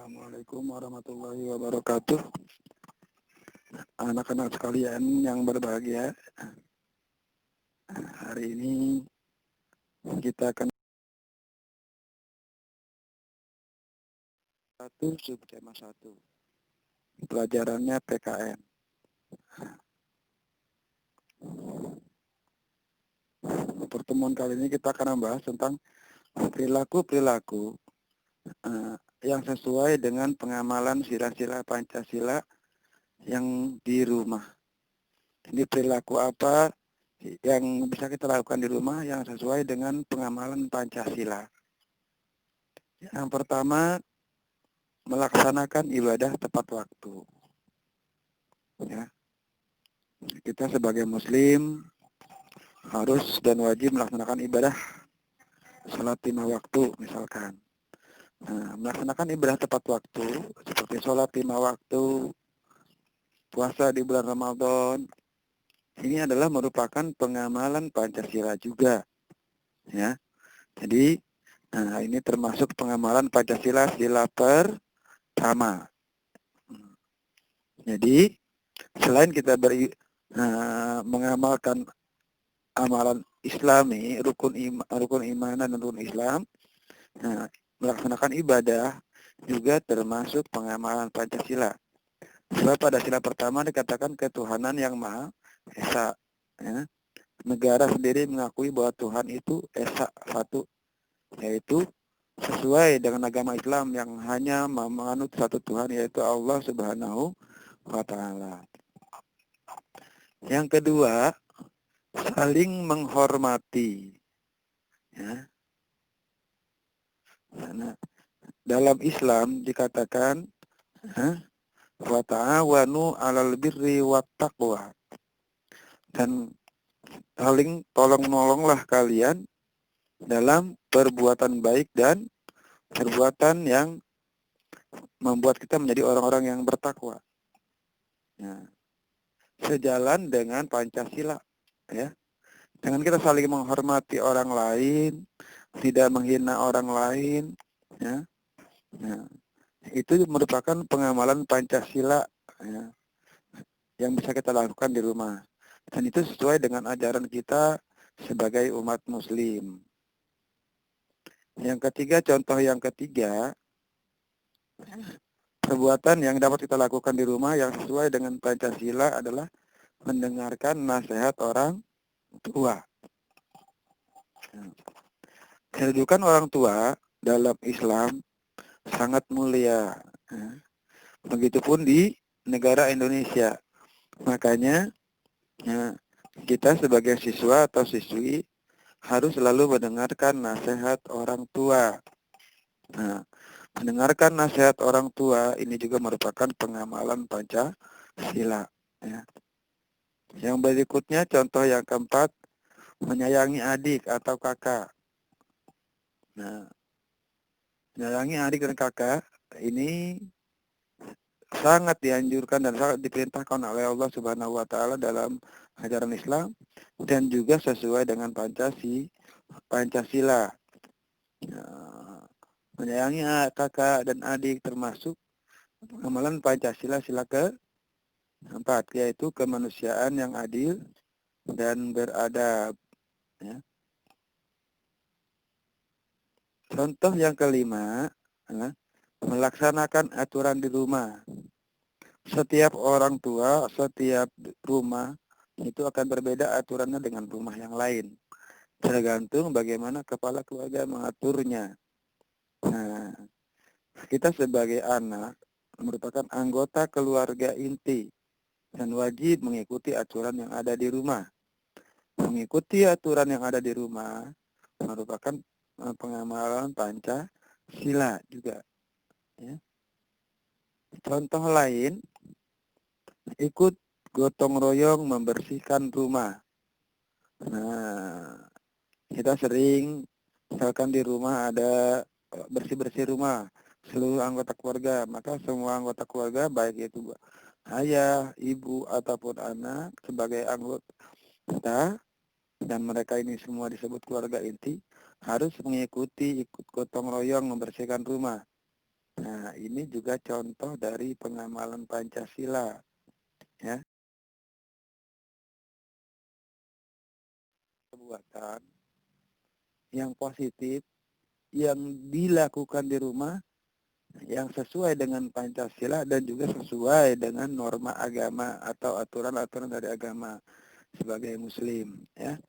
Assalamualaikum warahmatullahi wabarakatuh. Anak-anak sekalian yang berbahagia, hari ini kita akan subtema 1. Pelajarannya PKN. Pertemuan kali ini kita akan membahas tentang perilaku-perilaku yang sesuai dengan pengamalan sila-sila Pancasila yang di rumah. Ini perilaku apa yang bisa kita lakukan di rumah yang sesuai dengan pengamalan Pancasila. Yang pertama, melaksanakan ibadah tepat waktu. Ya. Kita sebagai muslim harus dan wajib melaksanakan ibadah salat 5 waktu misalkan. Melaksanakan ibadah tepat waktu seperti sholat 5 waktu, puasa di bulan Ramadan, ini adalah merupakan pengamalan Pancasila juga. Ya. Jadi ini termasuk pengamalan Pancasila sila pertama. Jadi selain kita mengamalkan amalan Islami, rukun iman dan rukun Islam, melaksanakan ibadah juga termasuk pengamalan Pancasila. Sebab pada sila pertama dikatakan ketuhanan yang Maha Esa. Ya. Negara sendiri mengakui bahwa Tuhan itu Esa satu, yaitu sesuai dengan agama Islam yang hanya menganut satu Tuhan, yaitu Allah Subhanahu wa Ta'ala. Yang kedua, saling menghormati. Ya. Nah, dalam Islam dikatakan wa ta'awanu 'alal birri wat taqwa. Dan saling tolong-menolonglah kalian dalam perbuatan baik dan perbuatan yang membuat kita menjadi orang-orang yang bertakwa. Ya. Sejalan dengan Pancasila, ya. Dengan kita saling menghormati orang lain, tidak menghina orang lain, ya. Nah, itu merupakan pengamalan Pancasila, ya, yang bisa kita lakukan di rumah. Dan itu sesuai dengan ajaran kita sebagai umat muslim. Yang ketiga, contoh yang ketiga, perbuatan yang dapat kita lakukan di rumah yang sesuai dengan Pancasila adalah mendengarkan nasihat orang tua. Kedudukan orang tua dalam Islam sangat mulia. Begitupun di negara Indonesia. Makanya kita sebagai siswa atau siswi harus selalu mendengarkan nasihat orang tua. Mendengarkan nasihat orang tua ini juga merupakan pengamalan Pancasila. Ya. Yang berikutnya, contoh yang keempat, menyayangi adik atau kakak. Menyayangi adik dan kakak ini sangat dianjurkan dan sangat diperintahkan oleh Allah Subhanahu wa Ta'ala dalam ajaran Islam dan juga sesuai dengan Pancasila. Menyayangi kakak dan adik termasuk pengamalan Pancasila sila ke-4, yaitu kemanusiaan yang adil dan beradab. Ya. Contoh yang kelima, melaksanakan aturan di rumah. Setiap orang tua, setiap rumah itu akan berbeda aturannya dengan rumah yang lain. Tergantung bagaimana kepala keluarga mengaturnya. Nah, kita sebagai anak merupakan anggota keluarga inti dan wajib mengikuti aturan yang ada di rumah. Mengikuti aturan yang ada di rumah merupakan pengamalan Pancasila juga. Ya. Contoh lain, ikut gotong royong membersihkan rumah. Nah, kita sering misalkan di rumah ada bersih-bersih rumah seluruh anggota keluarga, maka semua anggota keluarga baik itu ayah, ibu ataupun anak sebagai anggota dan mereka ini semua disebut keluarga inti harus ikut gotong royong membersihkan rumah. Nah, ini juga contoh dari pengamalan Pancasila, ya. Perbuatan yang positif yang dilakukan di rumah yang sesuai dengan Pancasila dan juga sesuai dengan norma agama atau aturan-aturan dari agama sebagai muslim, ya.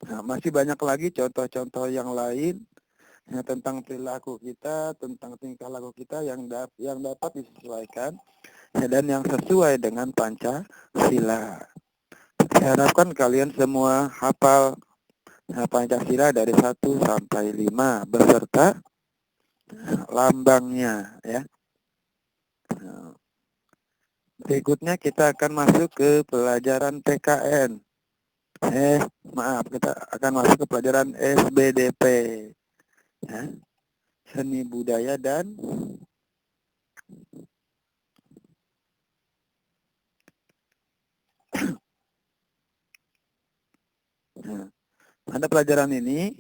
Nah, masih banyak lagi contoh-contoh yang lain ya, tentang perilaku kita, tentang tingkah laku kita yang dapat disesuaikan ya, dan yang sesuai dengan Pancasila. Saya harapkan kalian semua hafal Pancasila dari 1 sampai 5 beserta lambangnya, ya. Berikutnya kita akan masuk ke pelajaran PKN. Maaf, kita akan masuk ke pelajaran SBDP, ya. Seni budaya dan pada pelajaran ini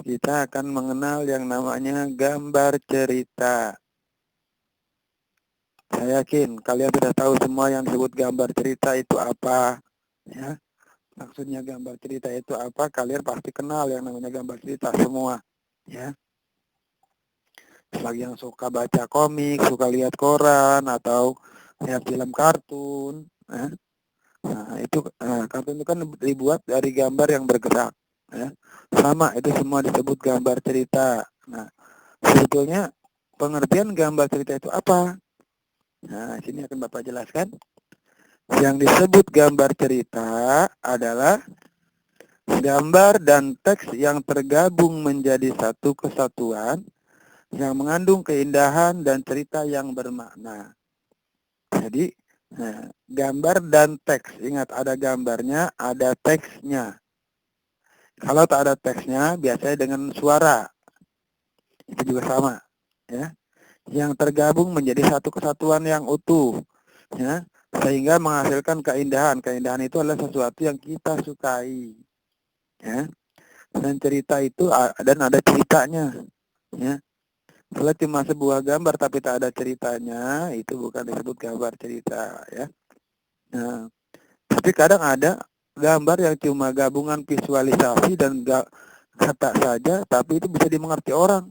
kita akan mengenal yang namanya gambar cerita. Saya yakin kalian sudah tahu semua yang disebut gambar cerita itu apa, ya. Maksudnya gambar cerita itu apa? Kalian pasti kenal yang namanya gambar cerita semua, ya. Bagi yang suka baca komik, suka lihat koran atau lihat film kartun, ya. Nah, itu kartun itu kan dibuat dari gambar yang bergerak, ya. Sama, itu semua disebut gambar cerita. Nah, sebetulnya pengertian gambar cerita itu apa? Nah, sini akan Bapak jelaskan. Yang disebut gambar cerita adalah gambar dan teks yang tergabung menjadi satu kesatuan yang mengandung keindahan dan cerita yang bermakna. Jadi, gambar dan teks. Ingat, ada gambarnya, ada teksnya. Kalau tak ada teksnya, biasanya dengan suara. Itu juga sama, ya. Yang tergabung menjadi satu kesatuan yang utuh, ya, sehingga menghasilkan keindahan. Keindahan itu adalah sesuatu yang kita sukai, ya. Dan cerita itu dan ada ceritanya, ya. Kalau cuma sebuah gambar tapi tak ada ceritanya, itu bukan disebut gambar cerita, ya. Nah, tapi kadang ada gambar yang cuma gabungan visualisasi dan kata saja, tapi itu bisa dimengerti orang.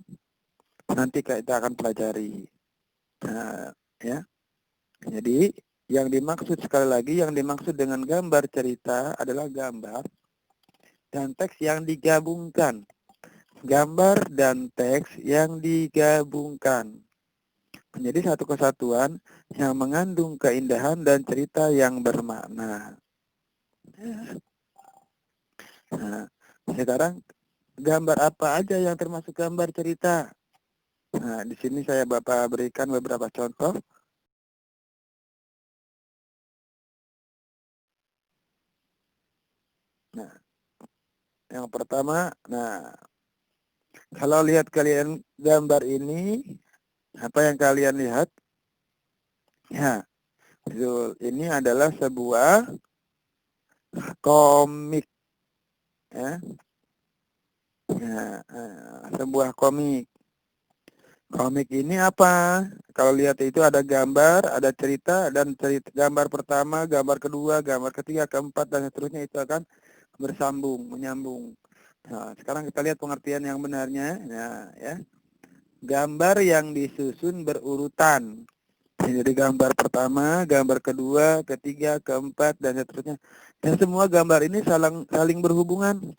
Nanti kita akan pelajari. Nah, ya. Jadi, yang dimaksud sekali lagi, yang dimaksud dengan gambar cerita adalah gambar dan teks yang digabungkan. Gambar dan teks yang digabungkan menjadi satu kesatuan yang mengandung keindahan dan cerita yang bermakna. Nah, sekarang gambar apa aja yang termasuk gambar cerita? Nah, di sini saya Bapak berikan beberapa contoh. Nah, yang pertama, kalau lihat kalian gambar ini, apa yang kalian lihat? Ya, ini adalah sebuah komik, ya. Sebuah komik. Komik ini apa? Kalau lihat itu ada gambar, ada cerita, dan cerita gambar pertama, gambar kedua, gambar ketiga, keempat, dan seterusnya itu akan bersambung, menyambung. Nah, sekarang kita lihat pengertian yang benarnya. Nah, ya. Gambar yang disusun berurutan. Jadi gambar pertama, gambar kedua, ketiga, keempat, dan seterusnya. Dan semua gambar ini saling berhubungan.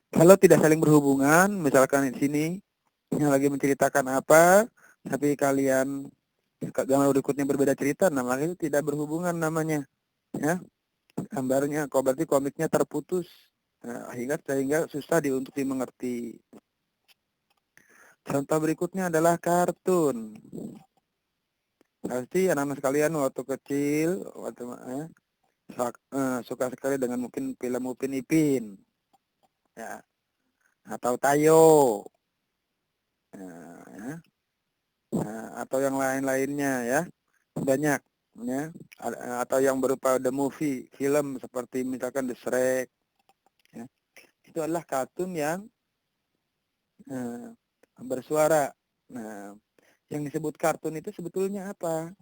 Kalau tidak saling berhubungan, misalkan di sini yang lagi menceritakan apa, tapi kalian gambar berikutnya berbeda cerita, namanya itu tidak berhubungan namanya, ya. Gambarnya, berarti komiknya terputus, sehingga susah untuk dimengerti. Contoh berikutnya adalah kartun. Pasti anak-anak sekalian waktu kecil, suka sekali dengan mungkin film Upin Ipin, ya, atau Tayo, ya. Atau yang lain-lainnya, ya, banyak, ya. Atau yang berupa the movie, film seperti misalkan The Shrek, ya. Itu adalah kartun yang bersuara. Nah, yang disebut kartun itu sebetulnya apa?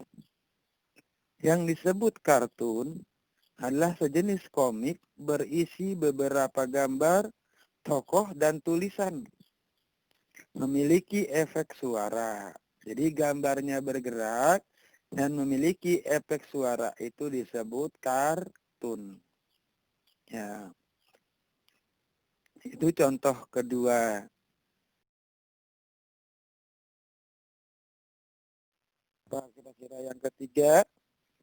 Yang disebut kartun adalah sejenis komik berisi beberapa gambar, tokoh, dan tulisan. Memiliki efek suara. Jadi gambarnya bergerak dan memiliki efek suara itu disebut kartun. Ya. Itu contoh kedua. Apa kira-kira yang ketiga?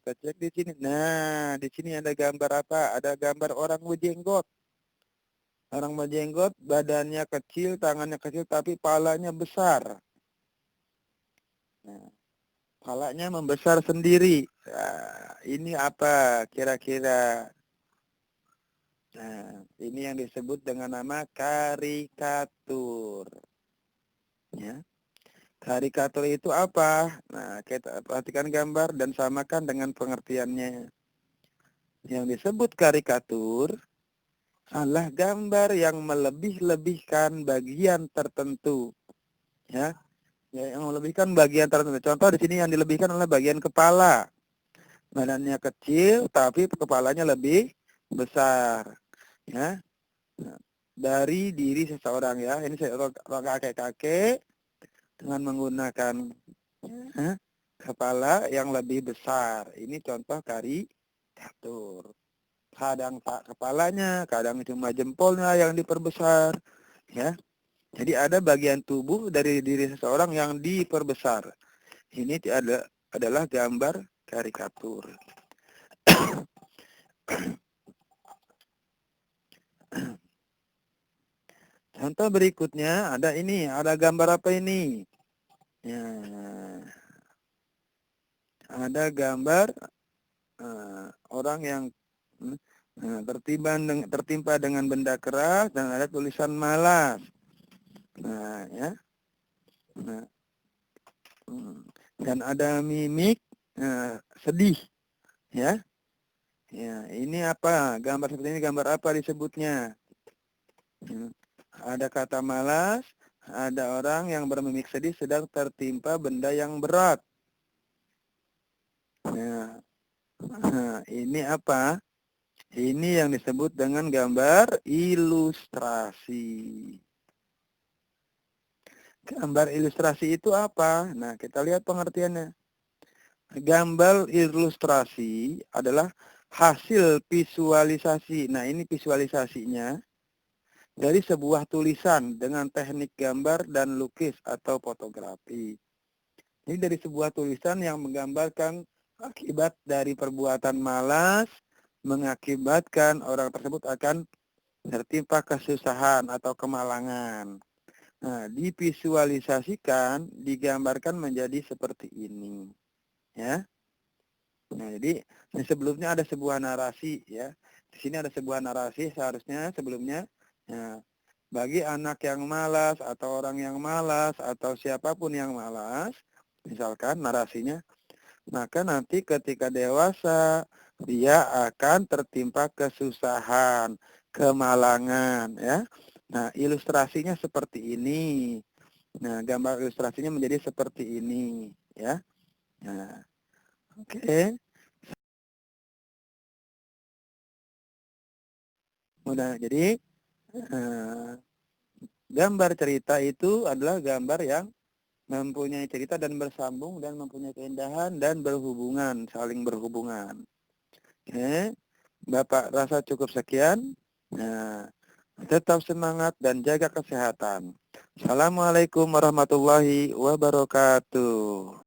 Kita cek di sini. Nah, di sini ada gambar apa? Ada gambar orang berjenggot. Orang berjenggot, badannya kecil, tangannya kecil, tapi palanya besar. Nah, palanya membesar sendiri. Nah, ini apa kira-kira? Nah, ini yang disebut dengan nama karikatur. Ya. Karikatur itu apa? Nah, kita perhatikan gambar dan samakan dengan pengertiannya. Yang disebut karikatur adalah gambar yang melebih-lebihkan bagian tertentu. Ya, yang melebihkan bagian tertentu. Contoh di sini yang dilebihkan adalah bagian kepala. Badannya kecil, tapi kepalanya lebih besar. Ya, dari diri seseorang ya. Ini orang kakek-kakek dengan menggunakan kepala yang lebih besar. Ini contoh karikatur. Kadang tak kepalanya, kadang cuma jempolnya yang diperbesar. Ya, jadi ada bagian tubuh dari diri seseorang yang diperbesar. Ini adalah gambar karikatur. Contoh berikutnya ada ini, ada gambar apa ini? Ya, ada gambar orang yang tertimpa dengan benda keras dan ada tulisan malas. Nah, ya. Nah, dan ada mimik sedih, ya. Ya, ini apa? Gambar seperti ini gambar apa disebutnya? Ada kata malas, ada orang yang bermimik sedih sedang tertimpa benda yang berat. Nah, ini apa? Ini yang disebut dengan gambar ilustrasi. Gambar ilustrasi itu apa? Nah, kita lihat pengertiannya. Gambar ilustrasi adalah hasil visualisasi. Nah, ini visualisasinya dari sebuah tulisan dengan teknik gambar dan lukis atau fotografi. Ini dari sebuah tulisan yang menggambarkan akibat dari perbuatan malas mengakibatkan orang tersebut akan tertimpa kesusahan atau kemalangan. Nah, divisualisasikan, digambarkan menjadi seperti ini. Ya. Nah, jadi sebelumnya ada sebuah narasi ya. Di sini ada sebuah narasi seharusnya sebelumnya ya, bagi anak yang malas atau orang yang malas atau siapapun yang malas, misalkan narasinya, maka nanti ketika dewasa dia akan tertimpa kesusahan, kemalangan ya. Nah, ilustrasinya seperti ini. Nah, gambar ilustrasinya menjadi seperti ini ya. Nah, oke. Udah, jadi gambar cerita itu adalah gambar yang mempunyai cerita dan bersambung dan mempunyai keindahan dan berhubungan, saling berhubungan. Oke, Bapak rasa cukup sekian. Nah, tetap semangat dan jaga kesehatan. Assalamualaikum warahmatullahi wabarakatuh.